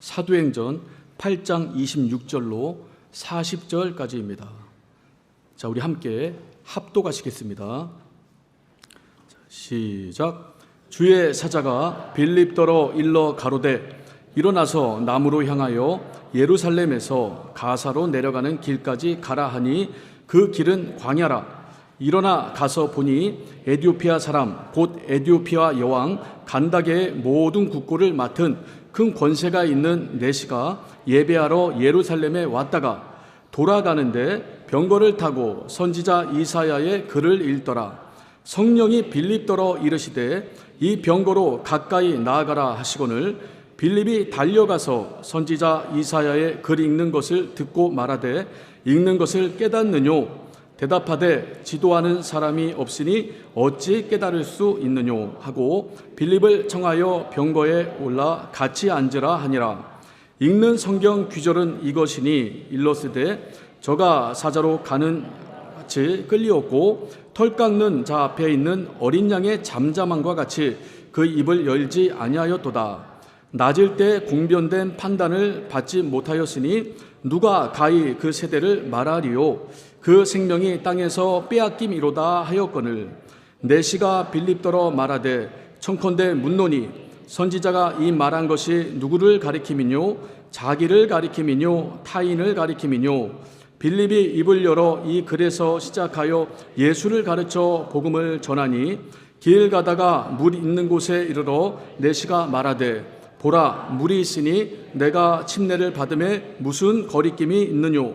사도행전 8장 26절로 40절까지입니다. 자, 우리 함께 합독하시겠습니다. 시작. 주의 사자가 빌립더러 일러 가로되 일어나서 남으로 향하여 예루살렘에서 가사로 내려가는 길까지 가라 하니 그 길은 광야라. 일어나 가서 보니 에디오피아 사람 곧 에디오피아 여왕 간다게의 모든 국고를 맡은 큰 권세가 있는 내시가 예배하러 예루살렘에 왔다가 돌아가는데 병거를 타고 선지자 이사야의 글을 읽더라. 성령이 빌립더러 이르시되 이 병거로 가까이 나아가라 하시거늘 빌립이 달려가서 선지자 이사야의 글 읽는 것을 듣고 말하되 읽는 것을 깨닫느뇨? 대답하되 지도하는 사람이 없으니 어찌 깨달을 수 있느뇨 하고 빌립을 청하여 병거에 올라 같이 앉으라 하니라. 읽는 성경 귀절은 이것이니 일러스되 저가 사자로 가는 같이 끌리었고 털 깎는 자 앞에 있는 어린 양의 잠잠함과 같이 그 입을 열지 아니하였도다. 낮을 때 공변된 판단을 받지 못하였으니 누가 가히 그 세대를 말하리요? 그 생명이 땅에서 빼앗김이로다 하였거늘 내시가 빌립더러 말하되 청컨대 묻노니 선지자가 이 말한 것이 누구를 가리킴이뇨? 자기를 가리킴이뇨? 타인을 가리킴이뇨? 빌립이 입을 열어 이 글에서 시작하여 예수를 가르쳐 복음을 전하니 길 가다가 물 있는 곳에 이르러 내시가 말하되 보라 물이 있으니 내가 침례를 받음에 무슨 거리낌이 있느뇨?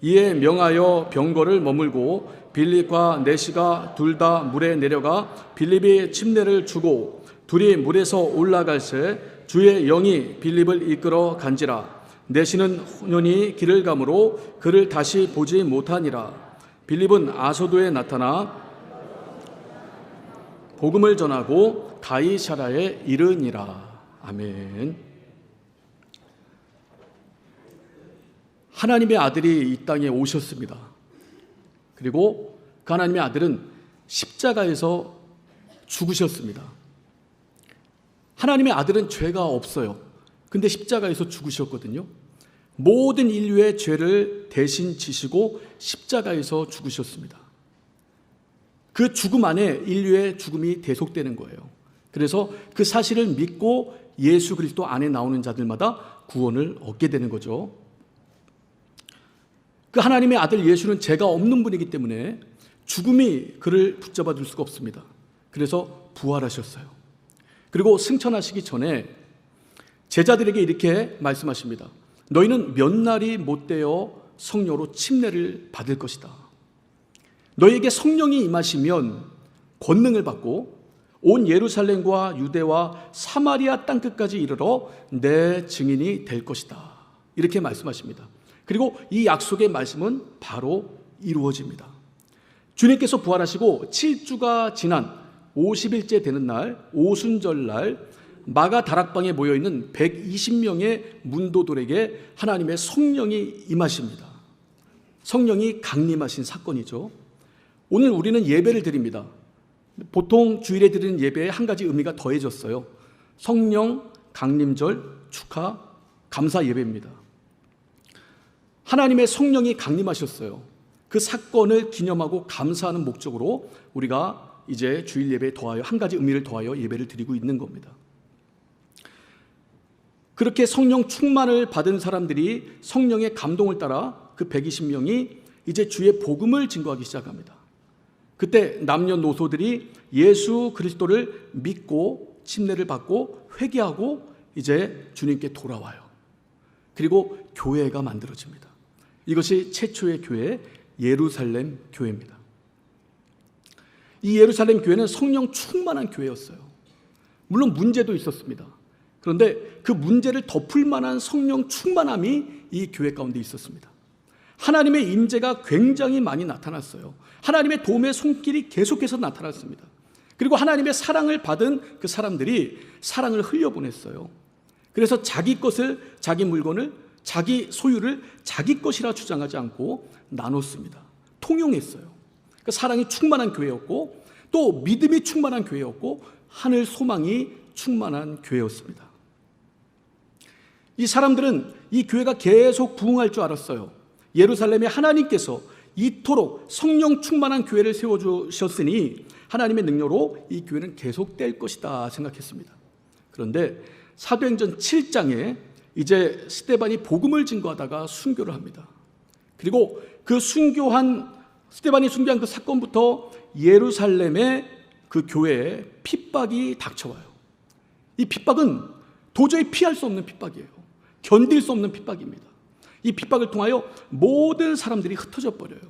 이에 명하여 병거를 머물고 빌립과 내시가 둘 다 물에 내려가 빌립이 침례를 주고 둘이 물에서 올라갈새 주의 영이 빌립을 이끌어 간지라. 내시는 혼연히 길을 가므로 그를 다시 보지 못하니라. 빌립은 아소도에 나타나 복음을 전하고 가이사랴에 이르니라. 아멘. 하나님의 아들이 이 땅에 오셨습니다. 그리고 그 하나님의 아들은 십자가에서 죽으셨습니다. 하나님의 아들은 죄가 없어요. 근데 십자가에서 죽으셨거든요. 모든 인류의 죄를 대신 지시고 십자가에서 죽으셨습니다. 그 죽음 안에 인류의 죽음이 대속되는 거예요. 그래서 그 사실을 믿고 예수 그리스도 안에 나오는 자들마다 구원을 얻게 되는 거죠. 그 하나님의 아들 예수는 죄가 없는 분이기 때문에 죽음이 그를 붙잡아 둘 수가 없습니다. 그래서 부활하셨어요. 그리고 승천하시기 전에 제자들에게 이렇게 말씀하십니다. 너희는 몇 날이 못되어 성령으로 침례를 받을 것이다. 너희에게 성령이 임하시면 권능을 받고 온 예루살렘과 유대와 사마리아 땅끝까지 이르러 내 증인이 될 것이다. 이렇게 말씀하십니다. 그리고 이 약속의 말씀은 바로 이루어집니다. 주님께서 부활하시고 7주가 지난 50일째 되는 날 오순절날 마가 다락방에 모여있는 120명의 문도들에게 하나님의 성령이 임하십니다. 성령이 강림하신 사건이죠. 오늘 우리는 예배를 드립니다. 보통 주일에 드리는 예배에 한 가지 의미가 더해졌어요. 성령 강림절 축하 감사 예배입니다. 하나님의 성령이 강림하셨어요. 그 사건을 기념하고 감사하는 목적으로 우리가 이제 주일 예배에 더하여 한 가지 의미를 더하여 예배를 드리고 있는 겁니다. 그렇게 성령 충만을 받은 사람들이 성령의 감동을 따라 그 120명이 이제 주의 복음을 증거하기 시작합니다. 그때 남녀노소들이 예수 그리스도를 믿고 침례를 받고 회개하고 이제 주님께 돌아와요. 그리고 교회가 만들어집니다. 이것이 최초의 교회 예루살렘 교회입니다. 이 예루살렘 교회는 성령 충만한 교회였어요. 물론 문제도 있었습니다. 그런데 그 문제를 덮을 만한 성령 충만함이 이 교회 가운데 있었습니다. 하나님의 임재가 굉장히 많이 나타났어요. 하나님의 도움의 손길이 계속해서 나타났습니다. 그리고 하나님의 사랑을 받은 그 사람들이 사랑을 흘려보냈어요. 그래서 자기 것을, 자기 물건을, 자기 소유를 자기 것이라 주장하지 않고 나눴습니다. 통용했어요. 그러니까 사랑이 충만한 교회였고 또 믿음이 충만한 교회였고 하늘 소망이 충만한 교회였습니다. 이 사람들은 이 교회가 계속 부흥할 줄 알았어요. 예루살렘에 하나님께서 이토록 성령 충만한 교회를 세워주셨으니 하나님의 능력으로 이 교회는 계속될 것이다 생각했습니다. 그런데 사도행전 7장에 이제 스데반이 복음을 증거하다가 순교를 합니다. 그리고 그 스데반이 순교한 그 사건부터 예루살렘의 그 교회에 핍박이 닥쳐와요. 이 핍박은 도저히 피할 수 없는 핍박이에요. 견딜 수 없는 핍박입니다. 이 핍박을 통하여 모든 사람들이 흩어져 버려요.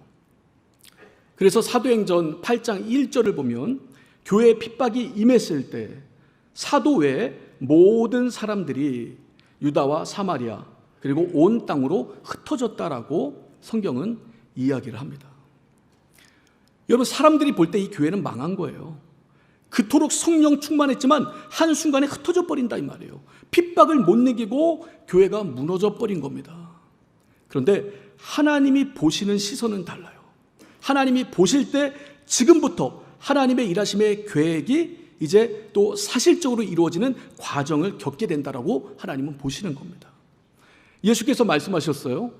그래서 사도행전 8장 1절을 보면 교회에 핍박이 임했을 때 사도 외에 모든 사람들이 유다와 사마리아 그리고 온 땅으로 흩어졌다라고 성경은 이야기를 합니다. 여러분, 사람들이 볼 때 이 교회는 망한 거예요. 그토록 성령 충만했지만 한순간에 흩어져 버린다 이 말이에요. 핍박을 못 이기고 교회가 무너져 버린 겁니다. 그런데 하나님이 보시는 시선은 달라요. 하나님이 보실 때 지금부터 하나님의 일하심의 계획이 이제 또 사실적으로 이루어지는 과정을 겪게 된다라고 하나님은 보시는 겁니다. 예수께서 말씀하셨어요.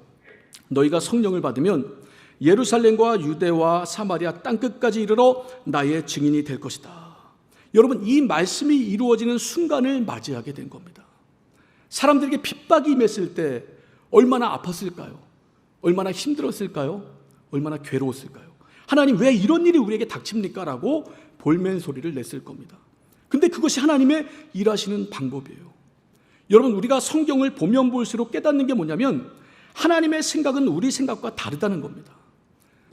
너희가 성령을 받으면 예루살렘과 유대와 사마리아 땅끝까지 이르러 나의 증인이 될 것이다. 여러분, 이 말씀이 이루어지는 순간을 맞이하게 된 겁니다. 사람들에게 핍박이 임했을 때 얼마나 아팠을까요? 얼마나 힘들었을까요? 얼마나 괴로웠을까요? 하나님, 왜 이런 일이 우리에게 닥칩니까? 라고 볼멘 소리를 냈을 겁니다. 근데 그것이 하나님의 일하시는 방법이에요. 여러분, 우리가 성경을 보면 볼수록 깨닫는 게 뭐냐면 하나님의 생각은 우리 생각과 다르다는 겁니다.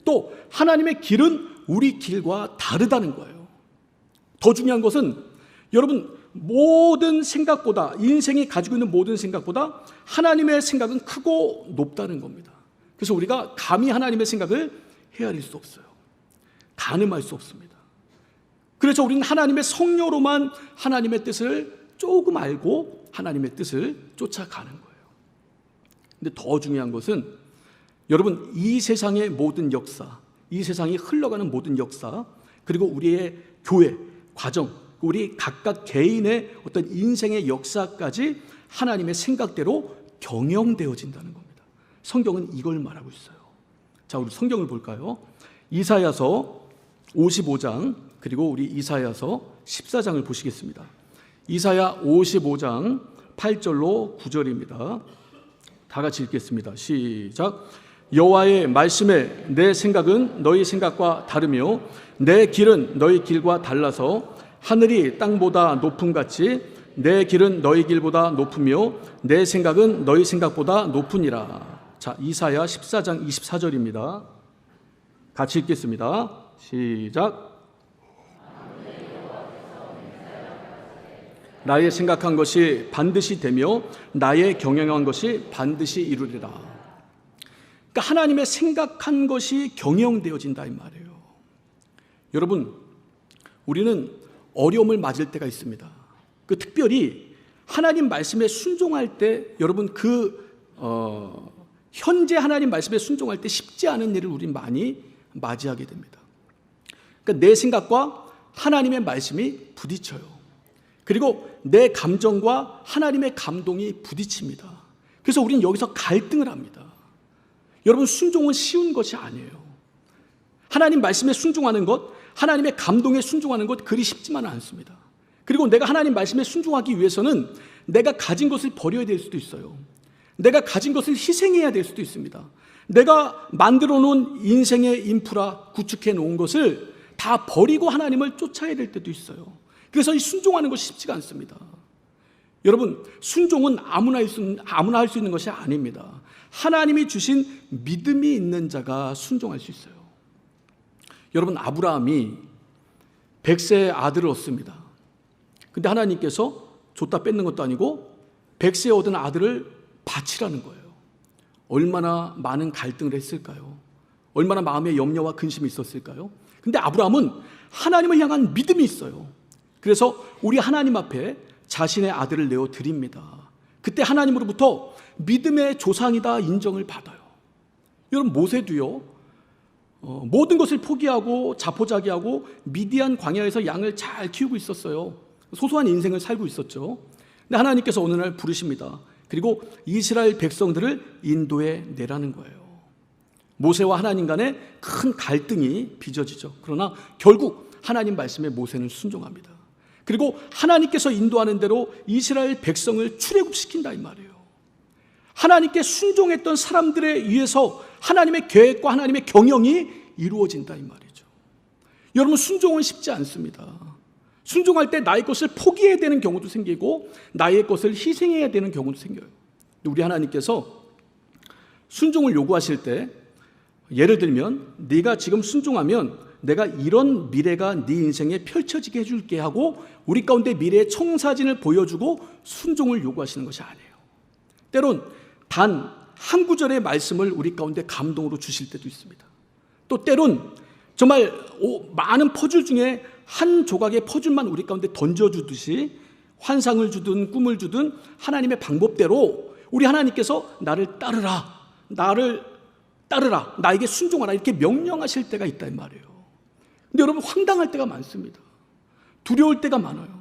또 하나님의 길은 우리 길과 다르다는 거예요. 더 중요한 것은 여러분, 모든 생각보다, 인생이 가지고 있는 모든 생각보다 하나님의 생각은 크고 높다는 겁니다. 그래서 우리가 감히 하나님의 생각을 헤아릴 수 없어요. 가늠할 수 없습니다. 그래서 우리는 하나님의 성령으로만 하나님의 뜻을 조금 알고 하나님의 뜻을 쫓아가는 거예요. 근데 더 중요한 것은 여러분, 이 세상의 모든 역사, 이 세상이 흘러가는 모든 역사, 그리고 우리의 교회, 과정, 우리 각각 개인의 어떤 인생의 역사까지 하나님의 생각대로 경영되어진다는 겁니다. 성경은 이걸 말하고 있어요. 자, 우리 성경을 볼까요? 이사야서 55장 그리고 우리 이사야서 14장을 보시겠습니다. 이사야 55장 8절로 9절입니다. 다 같이 읽겠습니다. 시작. 여호와의 말씀에 내 생각은 너희 생각과 다르며 내 길은 너희 길과 달라서 하늘이 땅보다 높음같이 내 길은 너희 길보다 높으며 내 생각은 너희 생각보다 높으니라. 자, 이사야 14장 24절입니다. 같이 읽겠습니다. 시작. 나의 생각한 것이 반드시 되며 나의 경영한 것이 반드시 이루리라. 그러니까 하나님의 생각한 것이 경영되어진다 이 말이에요. 여러분, 우리는 어려움을 맞을 때가 있습니다. 특별히 하나님 말씀에 순종할 때 여러분 현재 하나님 말씀에 순종할 때 쉽지 않은 일을 우리는 많이 맞이하게 됩니다. 그러니까 내 생각과 하나님의 말씀이 부딪혀요. 그리고 내 감정과 하나님의 감동이 부딪힙니다. 그래서 우리는 여기서 갈등을 합니다. 여러분, 순종은 쉬운 것이 아니에요. 하나님 말씀에 순종하는 것, 하나님의 감동에 순종하는 것 그리 쉽지만은 않습니다. 그리고 내가 하나님 말씀에 순종하기 위해서는 내가 가진 것을 버려야 될 수도 있어요. 내가 가진 것을 희생해야 될 수도 있습니다. 내가 만들어 놓은 인생의 인프라, 구축해 놓은 것을 다 버리고 하나님을 쫓아야 될 때도 있어요. 그래서 이 순종하는 것이 쉽지가 않습니다. 여러분, 순종은 아무나 할 수 있는 것이 아닙니다. 하나님이 주신 믿음이 있는 자가 순종할 수 있어요. 여러분, 아브라함이 100세의 아들을 얻습니다. 근데 하나님께서 줬다 뺏는 것도 아니고 100세에 얻은 아들을 바치라는 거예요. 얼마나 많은 갈등을 했을까요? 얼마나 마음에 염려와 근심이 있었을까요? 근데 아브라함은 하나님을 향한 믿음이 있어요. 그래서 우리 하나님 앞에 자신의 아들을 내어 드립니다. 그때 하나님으로부터 믿음의 조상이다 인정을 받아요. 여러분, 모세도요, 모든 것을 포기하고 자포자기하고 미디안 광야에서 양을 잘 키우고 있었어요. 소소한 인생을 살고 있었죠. 근데 하나님께서 어느 날 부르십니다. 그리고 이스라엘 백성들을 인도해 내라는 거예요. 모세와 하나님 간에 큰 갈등이 빚어지죠. 그러나 결국 하나님 말씀에 모세는 순종합니다. 그리고 하나님께서 인도하는 대로 이스라엘 백성을 출애굽시킨다 이 말이에요. 하나님께 순종했던 사람들에 의해서 하나님의 계획과 하나님의 경영이 이루어진다 이 말이죠. 여러분, 순종은 쉽지 않습니다. 순종할 때 나의 것을 포기해야 되는 경우도 생기고 나의 것을 희생해야 되는 경우도 생겨요. 우리 하나님께서 순종을 요구하실 때, 예를 들면 네가 지금 순종하면 내가 이런 미래가 네 인생에 펼쳐지게 해줄게 하고 우리 가운데 미래의 청사진을 보여주고 순종을 요구하시는 것이 아니에요. 때론 단 한 구절의 말씀을 우리 가운데 감동으로 주실 때도 있습니다. 또 때론 정말 많은 퍼즐 중에 한 조각의 퍼즐만 우리 가운데 던져주듯이 환상을 주든 꿈을 주든 하나님의 방법대로 우리 하나님께서 나를 따르라, 나에게 순종하라 이렇게 명령하실 때가 있단 말이에요. 근데 여러분, 황당할 때가 많습니다. 두려울 때가 많아요.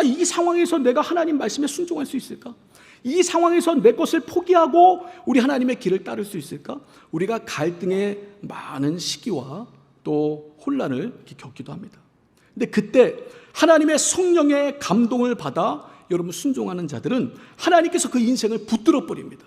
이 상황에서 내가 하나님 말씀에 순종할 수 있을까? 이 상황에서 내 것을 포기하고 우리 하나님의 길을 따를 수 있을까? 우리가 갈등의 많은 시기와 또 혼란을 겪기도 합니다. 근데 그때 하나님의 성령의 감동을 받아 여러분 순종하는 자들은 하나님께서 그 인생을 붙들어 버립니다.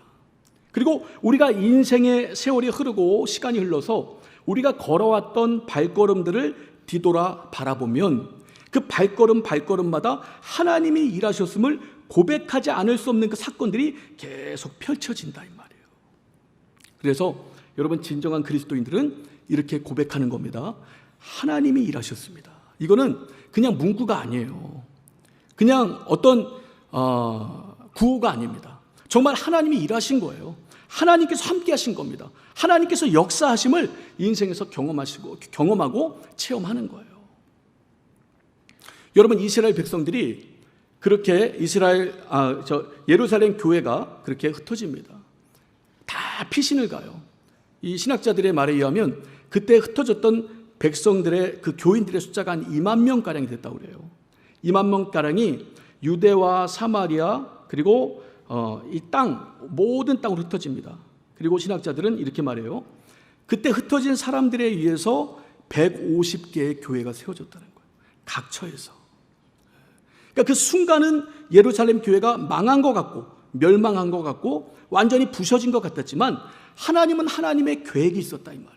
그리고 우리가 인생의 세월이 흐르고 시간이 흘러서 우리가 걸어왔던 발걸음들을 뒤돌아 바라보면 그 발걸음마다 하나님이 일하셨음을 고백하지 않을 수 없는 그 사건들이 계속 펼쳐진다 이 말이에요. 그래서 여러분, 진정한 그리스도인들은 이렇게 고백하는 겁니다. 하나님이 일하셨습니다. 이거는 그냥 문구가 아니에요. 그냥 어떤 구호가 아닙니다. 정말 하나님이 일하신 거예요. 하나님께서 함께 하신 겁니다. 하나님께서 역사하심을 인생에서 경험하고 체험하는 거예요. 여러분, 이스라엘 백성들이 그렇게 예루살렘 교회가 그렇게 흩어집니다. 다 피신을 가요. 이 신학자들의 말에 의하면 그때 흩어졌던 백성들의 그 교인들의 숫자가 한 2만 명가량이 됐다고 그래요. 2만 명가량이 유대와 사마리아 그리고 이 모든 땅으로 흩어집니다. 그리고 신학자들은 이렇게 말해요. 그때 흩어진 사람들에 의해서 150개의 교회가 세워졌다는 거예요. 각처에서. 그러니까 그 순간은 예루살렘 교회가 망한 것 같고 멸망한 것 같고 완전히 부서진 것 같았지만 하나님은 하나님의 계획이 있었다 이 말이에요.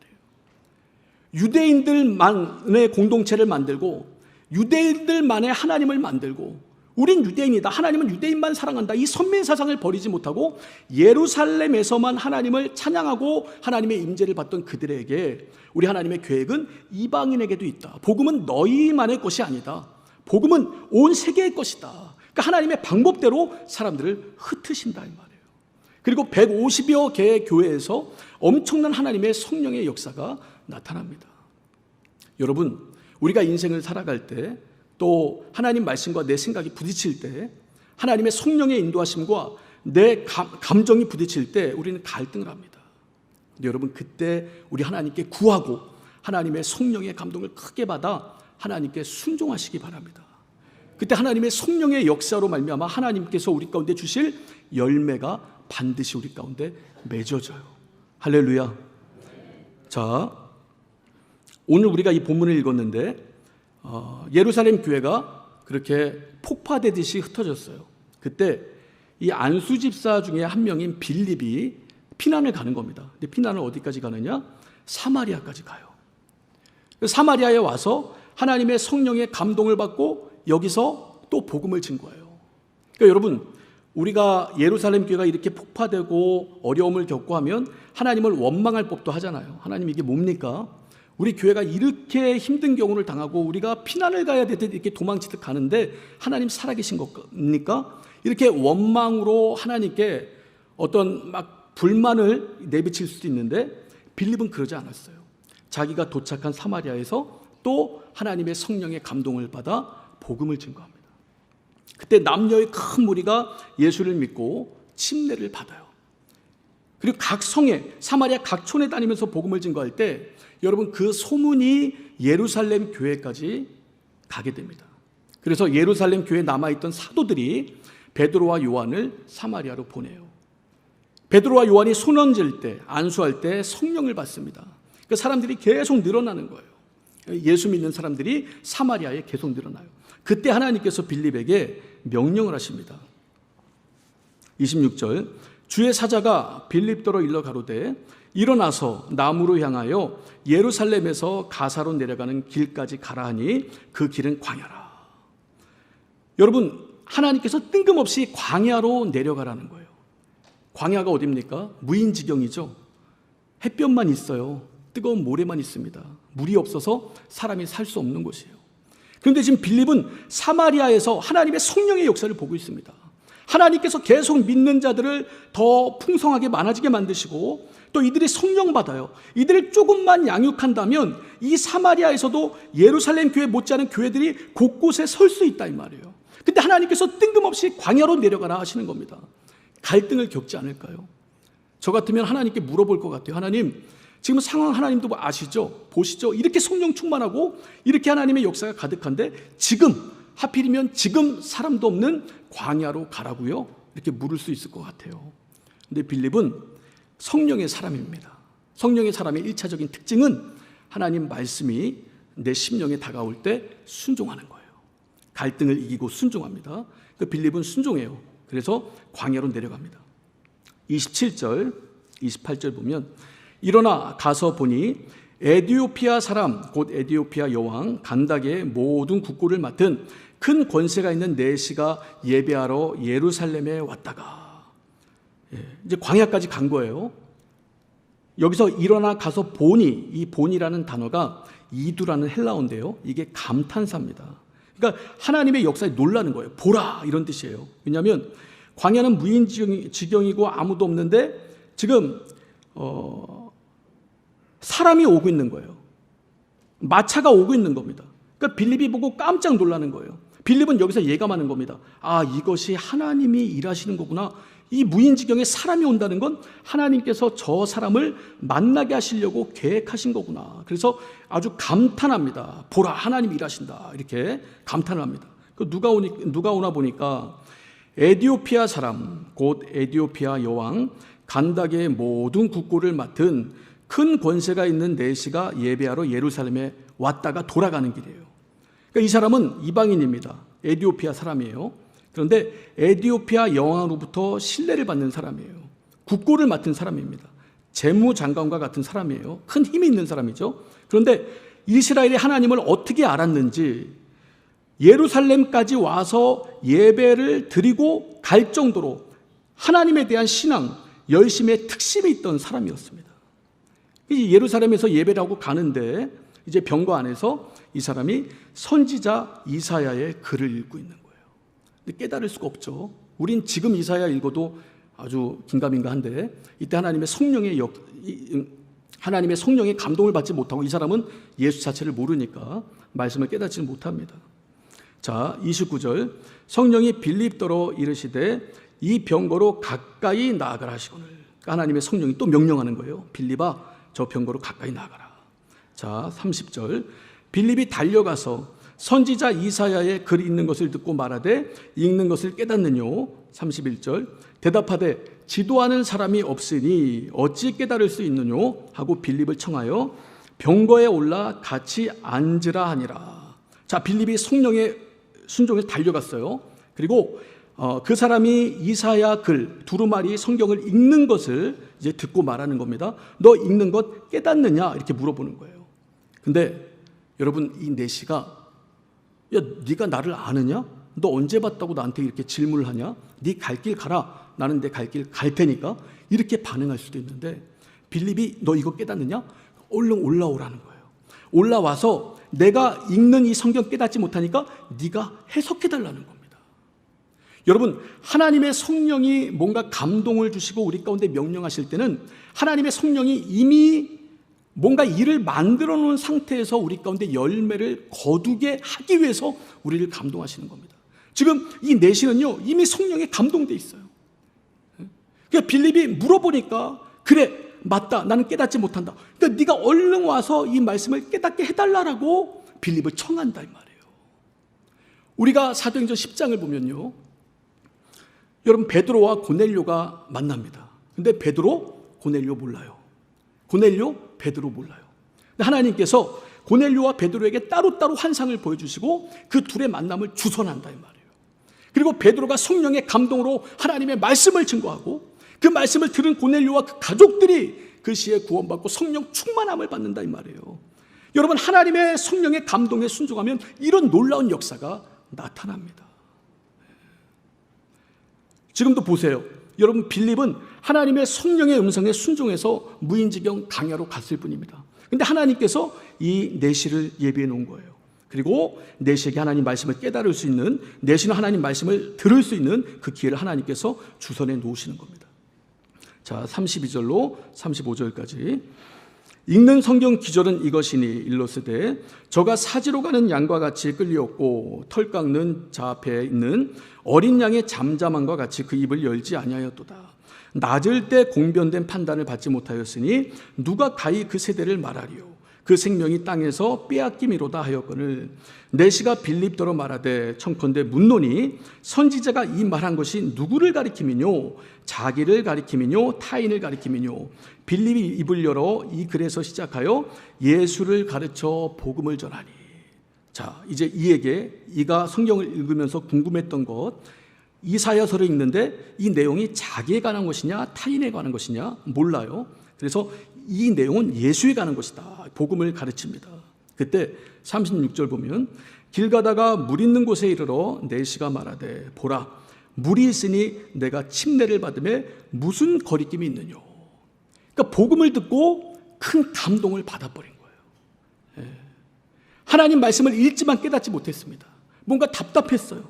유대인들만의 공동체를 만들고 유대인들만의 하나님을 만들고 우린 유대인이다, 하나님은 유대인만 사랑한다, 이 선민사상을 버리지 못하고 예루살렘에서만 하나님을 찬양하고 하나님의 임재를 받던 그들에게 우리 하나님의 계획은 이방인에게도 있다. 복음은 너희만의 것이 아니다. 복음은 온 세계의 것이다. 그러니까 하나님의 방법대로 사람들을 흩으신다 이 말이에요. 그리고 150여 개의 교회에서 엄청난 하나님의 성령의 역사가 나타납니다. 여러분, 우리가 인생을 살아갈 때 또 하나님 말씀과 내 생각이 부딪힐 때 하나님의 성령의 인도하심과 내 감정이 부딪힐 때 우리는 갈등을 합니다. 근데 여러분, 그때 우리 하나님께 구하고 하나님의 성령의 감동을 크게 받아 하나님께 순종하시기 바랍니다. 그때 하나님의 성령의 역사로 말미암아 하나님께서 우리 가운데 주실 열매가 반드시 우리 가운데 맺어져요. 할렐루야. 자, 오늘 우리가 이 본문을 읽었는데 예루살렘 교회가 그렇게 폭파되듯이 흩어졌어요. 그때 이 안수 집사 중에 한 명인 빌립이 피난을 가는 겁니다. 근데 피난을 어디까지 가느냐? 사마리아까지 가요. 사마리아에 와서 하나님의 성령의 감동을 받고 여기서 또 복음을 증거해요. 그러니까 여러분, 우리가 예루살렘 교회가 이렇게 폭파되고 어려움을 겪고 하면 하나님을 원망할 법도 하잖아요. 하나님, 이게 뭡니까? 우리 교회가 이렇게 힘든 경우를 당하고 우리가 피난을 가야 되듯 이렇게 도망치듯 가는데 하나님 살아계신 겁니까? 이렇게 원망으로 하나님께 어떤 막 불만을 내비칠 수도 있는데 빌립은 그러지 않았어요. 자기가 도착한 사마리아에서 또 하나님의 성령의 감동을 받아 복음을 증거합니다. 그때 남녀의 큰 무리가 예수를 믿고 침례를 받아요. 그리고 각 성에, 사마리아 각 촌에 다니면서 복음을 증거할 때 여러분, 그 소문이 예루살렘 교회까지 가게 됩니다. 그래서 예루살렘 교회에 남아있던 사도들이 베드로와 요한을 사마리아로 보내요. 베드로와 요한이 손 얹을 때, 안수할 때 성령을 받습니다. 그 사람들이 계속 늘어나는 거예요. 예수 믿는 사람들이 사마리아에 계속 늘어나요. 그때 하나님께서 빌립에게 명령을 하십니다. 26절, 주의 사자가 빌립더러 일러 가로되 일어나서 남으로 향하여 예루살렘에서 가사로 내려가는 길까지 가라 하니 그 길은 광야라. 여러분, 하나님께서 뜬금없이 광야로 내려가라는 거예요. 광야가 어디입니까? 무인지경이죠. 햇볕만 있어요. 뜨거운 모래만 있습니다. 물이 없어서 사람이 살 수 없는 곳이에요. 그런데 지금 빌립은 사마리아에서 하나님의 성령의 역사를 보고 있습니다. 하나님께서 계속 믿는 자들을 더 풍성하게 많아지게 만드시고 또 이들이 성령 받아요. 이들을 조금만 양육한다면 이 사마리아에서도 예루살렘 교회 못지않은 교회들이 곳곳에 설 수 있다 이 말이에요. 근데 하나님께서 뜬금없이 광야로 내려가라 하시는 겁니다. 갈등을 겪지 않을까요? 저 같으면 하나님께 물어볼 것 같아요. 하나님, 지금 상황 하나님도 아시죠? 보시죠? 이렇게 성령 충만하고 이렇게 하나님의 역사가 가득한데 지금 하필이면 지금 사람도 없는 광야로 가라고요? 이렇게 물을 수 있을 것 같아요. 근데 빌립은 성령의 사람입니다. 성령의 사람의 1차적인 특징은 하나님 말씀이 내 심령에 다가올 때 순종하는 거예요. 갈등을 이기고 순종합니다. 그 빌립은 순종해요. 그래서 광야로 내려갑니다. 27절, 28절 보면 일어나 가서 보니 에디오피아 사람 곧 에디오피아 여왕 간다게의 모든 국고를 맡은 큰 권세가 있는 내시가 예배하러 예루살렘에 왔다가 이제 광야까지 간 거예요. 여기서 일어나 가서 보니, 이 보니라는 단어가 이두라는 헬라어인데요. 이게 감탄사입니다. 그러니까 하나님의 역사에 놀라는 거예요. 보라 이런 뜻이에요. 왜냐하면 광야는 무인지경이고 아무도 없는데 지금 사람이 오고 있는 거예요. 마차가 오고 있는 겁니다. 그러니까 빌립이 보고 깜짝 놀라는 거예요. 빌립은 여기서 예감하는 겁니다. 아, 이것이 하나님이 일하시는 거구나. 이 무인지경에 사람이 온다는 건 하나님께서 저 사람을 만나게 하시려고 계획하신 거구나. 그래서 아주 감탄합니다. 보라, 하나님이 일하신다. 이렇게 감탄을 합니다. 누가 오나 보니까 에디오피아 사람 곧 에디오피아 여왕 간다게의 모든 국고를 맡은 큰 권세가 있는 내시가 예배하러 예루살렘에 왔다가 돌아가는 길이에요. 그러니까 이 사람은 이방인입니다. 에디오피아 사람이에요. 그런데 에디오피아 여왕으로부터 신뢰를 받는 사람이에요. 국고를 맡은 사람입니다. 재무장관과 같은 사람이에요. 큰 힘이 있는 사람이죠. 그런데 이스라엘이 하나님을 어떻게 알았는지 예루살렘까지 와서 예배를 드리고 갈 정도로 하나님에 대한 신앙, 열심의 특심이 있던 사람이었습니다. 예루살렘에서 예배를 하고 가는데 이제 병거 안에서 이 사람이 선지자 이사야의 글을 읽고 있는 거예요. 근데 깨달을 수가 없죠. 우린 지금 이사야 읽어도 아주 긴가민가한데 이때 하나님의 성령의 감동을 받지 못하고 이 사람은 예수 자체를 모르니까 말씀을 깨닫지는 못합니다. 자, 29절 성령이 빌립더러 이르시되 이 병거로 가까이 나아가라 하시거늘. 그러니까 하나님의 성령이 또 명령하는 거예요. 빌립아, 저 병거로 가까이 나가라. 자, 30절 빌립이 달려가서 선지자 이사야의 글 읽는 것을 듣고 말하되 읽는 것을 깨닫느뇨. 31절 대답하되 지도하는 사람이 없으니 어찌 깨달을 수 있느뇨 하고 빌립을 청하여 병거에 올라 같이 앉으라 하니라. 자, 빌립이 성령의 순종에 달려갔어요. 그리고 그 사람이 이사야 글 두루마리 성경을 읽는 것을 이제 듣고 말하는 겁니다. 너 읽는 것 깨닫느냐 이렇게 물어보는 거예요. 근데 여러분, 이 내시가 야, 네가 나를 아느냐? 너 언제 봤다고 나한테 이렇게 질문을 하냐? 네 갈 길 가라. 나는 내 갈 길 갈 테니까. 이렇게 반응할 수도 있는데 빌립이 너 이거 깨닫느냐? 얼른 올라오라는 거예요. 올라와서 내가 읽는 이 성경 깨닫지 못하니까 네가 해석해달라는 겁니다. 여러분, 하나님의 성령이 뭔가 감동을 주시고 우리 가운데 명령하실 때는 하나님의 성령이 이미 뭔가 일을 만들어 놓은 상태에서 우리 가운데 열매를 거두게 하기 위해서 우리를 감동하시는 겁니다. 지금 이 내시는요, 이미 성령에 감동돼 있어요. 그러니까 빌립이 물어보니까 그래, 맞다, 나는 깨닫지 못한다. 그러니까 네가 얼른 와서 이 말씀을 깨닫게 해달라고 빌립을 청한다 이 말이에요. 우리가 사도행전 10장을 보면요, 여러분, 베드로와 고넬료가 만납니다. 근데 베드로 고넬료 몰라요. 고넬료 베드로 몰라요. 근데 하나님께서 고넬료와 베드로에게 따로따로 환상을 보여주시고 그 둘의 만남을 주선한다 이 말이에요. 그리고 베드로가 성령의 감동으로 하나님의 말씀을 증거하고 그 말씀을 들은 고넬료와 그 가족들이 그 시에 구원받고 성령 충만함을 받는다 이 말이에요. 여러분, 하나님의 성령의 감동에 순종하면 이런 놀라운 역사가 나타납니다. 지금도 보세요. 여러분, 빌립은 하나님의 성령의 음성에 순종해서 무인지경 강야로 갔을 뿐입니다. 그런데 하나님께서 이 내시를 예비해 놓은 거예요. 그리고 내시에게 하나님 말씀을 깨달을 수 있는, 내시는 하나님 말씀을 들을 수 있는 그 기회를 하나님께서 주선해 놓으시는 겁니다. 자, 32절로 35절까지 읽는 성경 기절은 이것이니 일러스되 저가 사지로 가는 양과 같이 끌려왔고 털 깎는 자 앞에 있는 어린 양의 잠잠함과 같이 그 입을 열지 아니하였도다. 낮을 때 공변된 판단을 받지 못하였으니 누가 가히 그 세대를 말하리요. 그 생명이 땅에서 빼앗김이로다 하였거늘 내시가 빌립더러 말하되 청컨대 묻노니 선지자가 이 말한 것이 누구를 가리킴이뇨 자기를 가리킴이뇨 타인을 가리킴이뇨. 빌립이 입을 열어 이 글에서 시작하여 예수를 가르쳐 복음을 전하니. 자, 이제 이에게 이가 성경을 읽으면서 궁금했던 것, 이사야서를 읽는데 이 내용이 자기에 관한 것이냐 타인에 관한 것이냐 몰라요. 그래서 이 내용은 예수에 관한 것이다. 복음을 가르칩니다. 그때 36절 보면 길 가다가 물 있는 곳에 이르러 내시가 말하되 보라 물이 있으니 내가 침례를 받음에 무슨 거리낌이 있느냐. 그러니까 복음을 듣고 큰 감동을 받아버린 거예요. 하나님 말씀을 읽지만 깨닫지 못했습니다. 뭔가 답답했어요.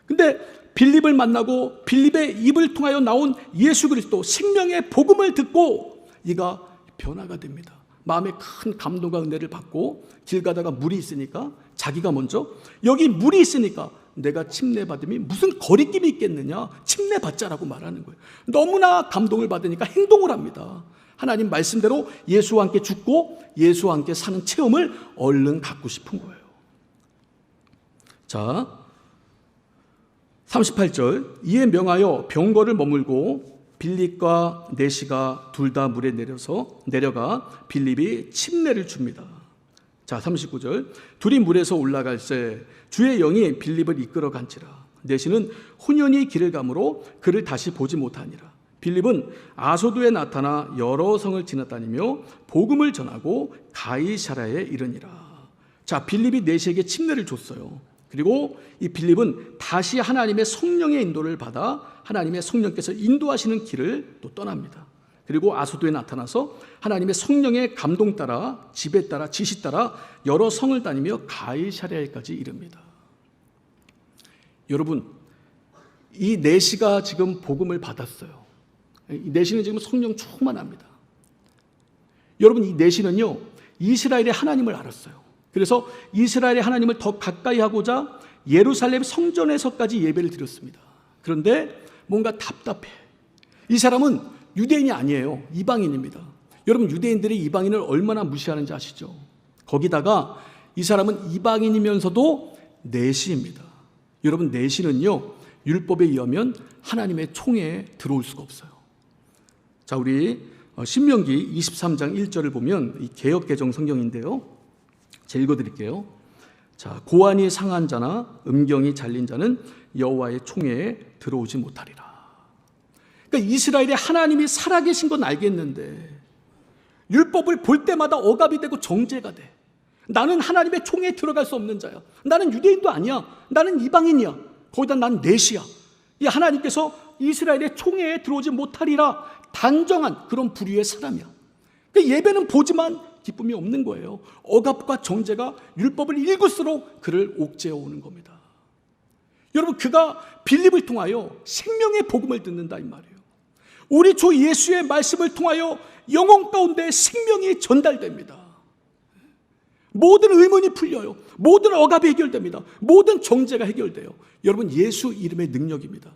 근데 빌립을 만나고 빌립의 입을 통하여 나온 예수 그리스도 생명의 복음을 듣고 이가 변화가 됩니다. 마음에 큰 감동과 은혜를 받고 길 가다가 물이 있으니까 자기가 먼저 여기 물이 있으니까 내가 침례 받음이 무슨 거리낌이 있겠느냐, 침례 받자라고 말하는 거예요. 너무나 감동을 받으니까 행동을 합니다. 하나님 말씀대로 예수와 함께 죽고 예수와 함께 사는 체험을 얼른 갖고 싶은 거예요. 자, 38절 이에 명하여 병거를 머물고 빌립과 내시가 둘 다 물에 내려가 빌립이 침례를 줍니다. 자, 39절 둘이 물에서 올라갈새 주의 영이 빌립을 이끌어 간지라. 내시는 혼연히 길을 가므로 그를 다시 보지 못하니라. 빌립은 아소도에 나타나 여러 성을 지나다니며 복음을 전하고 가이사랴에 이르니라. 자, 빌립이 내시에게 침례를 줬어요. 그리고 이 빌립은 다시 하나님의 성령의 인도를 받아 하나님의 성령께서 인도하시는 길을 또 떠납니다. 그리고 아소도에 나타나서 하나님의 성령의 감동 따라 지배 따라 지시 따라 여러 성을 다니며 가이사랴에까지 이릅니다. 여러분, 이 내시가 지금 복음을 받았어요. 이 내시는 지금 성령 충만합니다. 여러분, 이 내시는요 이스라엘의 하나님을 알았어요. 그래서 이스라엘의 하나님을 더 가까이 하고자 예루살렘 성전에서까지 예배를 드렸습니다. 그런데 뭔가 답답해. 이 사람은 유대인이 아니에요. 이방인입니다. 여러분, 유대인들이 이방인을 얼마나 무시하는지 아시죠? 거기다가 이 사람은 이방인이면서도 내시입니다. 여러분, 내시는요 율법에 의하면 하나님의 총회에 들어올 수가 없어요. 자, 우리 신명기 23장 1절을 보면 이 개역 개정 성경인데요. 제가 읽어드릴게요. 자, 고안이 상한 자나 음경이 잘린 자는 여호와의 총회에 들어오지 못하리라. 그러니까 이스라엘의 하나님이 살아계신 건 알겠는데 율법을 볼 때마다 억압이 되고 정죄가 돼. 나는 하나님의 총회에 들어갈 수 없는 자야. 나는 유대인도 아니야. 나는 이방인이야. 거기다 난 내시야. 이 하나님께서 이스라엘의 총회에 들어오지 못하리라 단정한 그런 부류의 사람이야. 그러니까 예배는 보지만 기쁨이 없는 거예요. 억압과 정죄가 율법을 읽을수록 그를 옥죄어 오는 겁니다. 여러분, 그가 빌립을 통하여 생명의 복음을 듣는다 이 말이에요. 우리 주 예수의 말씀을 통하여 영혼 가운데 생명이 전달됩니다. 모든 의문이 풀려요. 모든 억압이 해결됩니다. 모든 정죄가 해결돼요. 여러분, 예수 이름의 능력입니다.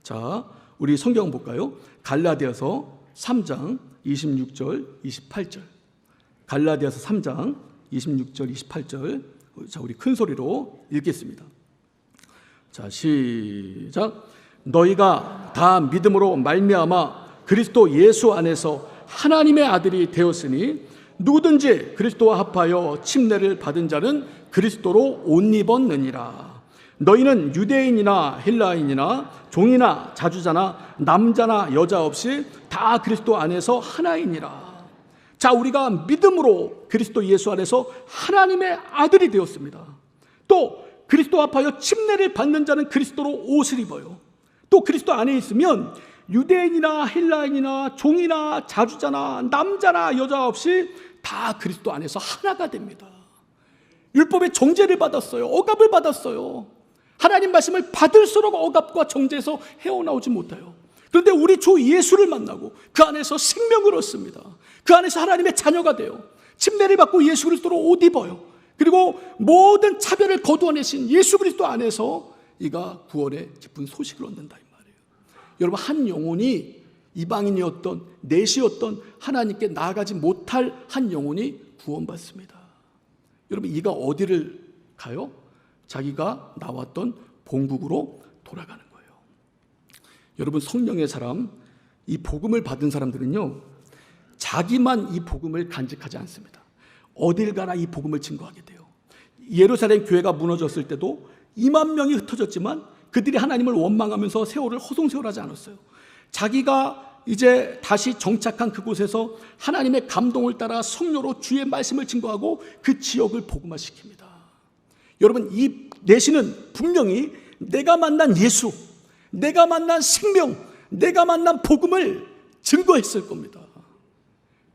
자, 우리 성경 볼까요? 갈라디아서 3장 26절 28절. 갈라디아서 3장 26절 28절. 자, 우리 큰 소리로 읽겠습니다. 자, 시작. 너희가 다 믿음으로 말미암아 그리스도 예수 안에서 하나님의 아들이 되었으니 누구든지 그리스도와 합하여 침례를 받은 자는 그리스도로 옷 입었느니라. 너희는 유대인이나 헬라인이나 종이나 자주자나 남자나 여자 없이 다 그리스도 안에서 하나이니라. 자, 우리가 믿음으로 그리스도 예수 안에서 하나님의 아들이 되었습니다. 또 그리스도 합하여 침례를 받는 자는 그리스도로 옷을 입어요. 또 그리스도 안에 있으면 유대인이나 헬라인이나 종이나 자주자나 남자나 여자 없이 다 그리스도 안에서 하나가 됩니다. 율법의 정죄를 받았어요. 억압을 받았어요. 하나님 말씀을 받을수록 억압과 정죄에서 헤어나오지 못해요. 그런데 우리 주 예수를 만나고 그 안에서 생명을 얻습니다. 그 안에서 하나님의 자녀가 돼요. 침례를 받고 예수 그리스도로 옷 입어요. 그리고 모든 차별을 거두어내신 예수 그리스도 안에서 이가 구원의 기쁜 소식을 얻는다 이 말이에요. 여러분, 한 영혼이 이방인이었던 넷이었던 하나님께 나아가지 못할 한 영혼이 구원받습니다. 여러분, 이가 어디를 가요? 자기가 나왔던 본국으로 돌아가는 거예요. 여러분, 성령의 사람, 이 복음을 받은 사람들은요, 자기만 이 복음을 간직하지 않습니다. 어딜 가나 이 복음을 증거하게 돼요. 예루살렘 교회가 무너졌을 때도 2만 명이 흩어졌지만 그들이 하나님을 원망하면서 세월을 허송세월하지 않았어요. 자기가 이제 다시 정착한 그곳에서 하나님의 감동을 따라 성령으로 주의 말씀을 증거하고 그 지역을 복음화시킵니다. 여러분, 이 내시는 분명히 내가 만난 예수, 내가 만난 생명, 내가 만난 복음을 증거했을 겁니다.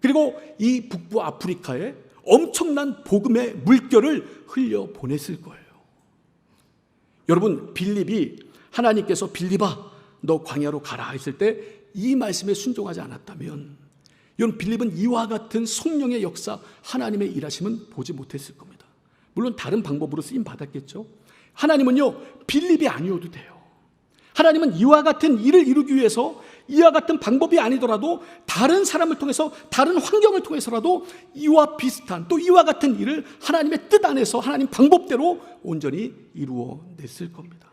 그리고 이 북부 아프리카에 엄청난 복음의 물결을 흘려 보냈을 거예요. 여러분, 빌립이 하나님께서 빌립아 너 광야로 가라 했을 때 이 말씀에 순종하지 않았다면 여러분, 빌립은 이와 같은 성령의 역사, 하나님의 일하심은 보지 못했을 겁니다. 물론 다른 방법으로 쓰임 받았겠죠. 하나님은요, 빌립이 아니어도 돼요. 하나님은 이와 같은 일을 이루기 위해서 이와 같은 방법이 아니더라도 다른 사람을 통해서, 다른 환경을 통해서라도 이와 비슷한 또 이와 같은 일을 하나님의 뜻 안에서 하나님 방법대로 온전히 이루어냈을 겁니다.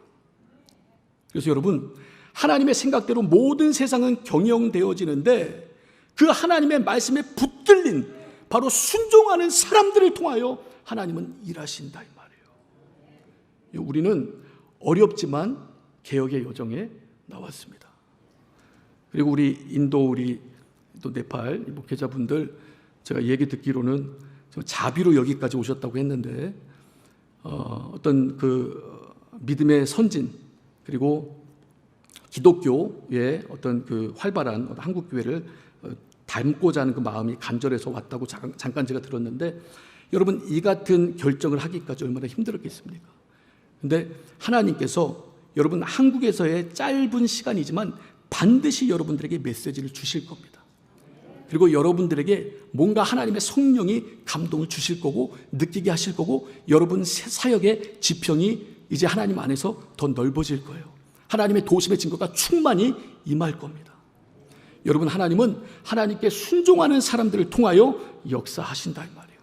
그래서 여러분, 하나님의 생각대로 모든 세상은 경영되어지는데 그 하나님의 말씀에 붙들린 바로 순종하는 사람들을 통하여 하나님은 일하신다 이 말이에요. 우리는 어렵지만 개혁의 여정에 나왔습니다. 그리고 우리 인도, 우리 또 네팔 목회자분들 제가 얘기 듣기로는 자비로 여기까지 오셨다고 했는데 어떤 그 믿음의 선진 그리고 기독교의 어떤 그 활발한 한국 교회를 닮고자 하는 그 마음이 간절해서 왔다고 잠깐 제가 들었는데 여러분, 이 같은 결정을 하기까지 얼마나 힘들었겠습니까? 그런데 하나님께서 여러분 한국에서의 짧은 시간이지만 반드시 여러분들에게 메시지를 주실 겁니다. 그리고 여러분들에게 뭔가 하나님의 성령이 감동을 주실 거고 느끼게 하실 거고 여러분 사역의 지평이 이제 하나님 안에서 더 넓어질 거예요. 하나님의 도심의 증거가 충만히 임할 겁니다. 여러분, 하나님은 하나님께 순종하는 사람들을 통하여 역사하신다 이 말이에요.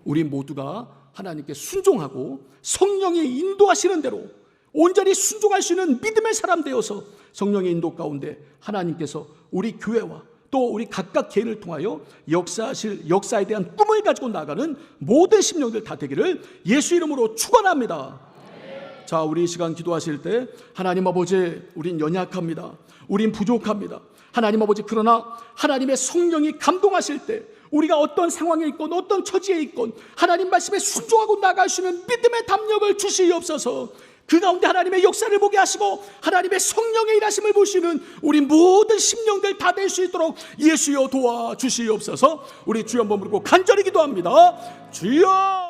우리 모두가 하나님께 순종하고 성령이 인도하시는 대로 온전히 순종할 수 있는 믿음의 사람 되어서 성령의 인도 가운데 하나님께서 우리 교회와 또 우리 각각 개인을 통하여 역사하실 역사에 대한 꿈을 가지고 나가는 모든 심령들 다 되기를 예수 이름으로 축원합니다. 자, 우리 이 시간 기도하실 때 하나님 아버지, 우린 연약합니다. 우린 부족합니다. 하나님 아버지, 그러나 하나님의 성령이 감동하실 때 우리가 어떤 상황에 있건 어떤 처지에 있건 하나님 말씀에 순종하고 나갈 수 있는 믿음의 담력을 주시옵소서. 그 가운데 하나님의 역사를 보게 하시고 하나님의 성령의 일하심을 보시는 우리 모든 심령들 다 될 수 있도록 예수여 도와주시옵소서. 우리 주여 한번 부르고 간절히 기도합니다. 주여.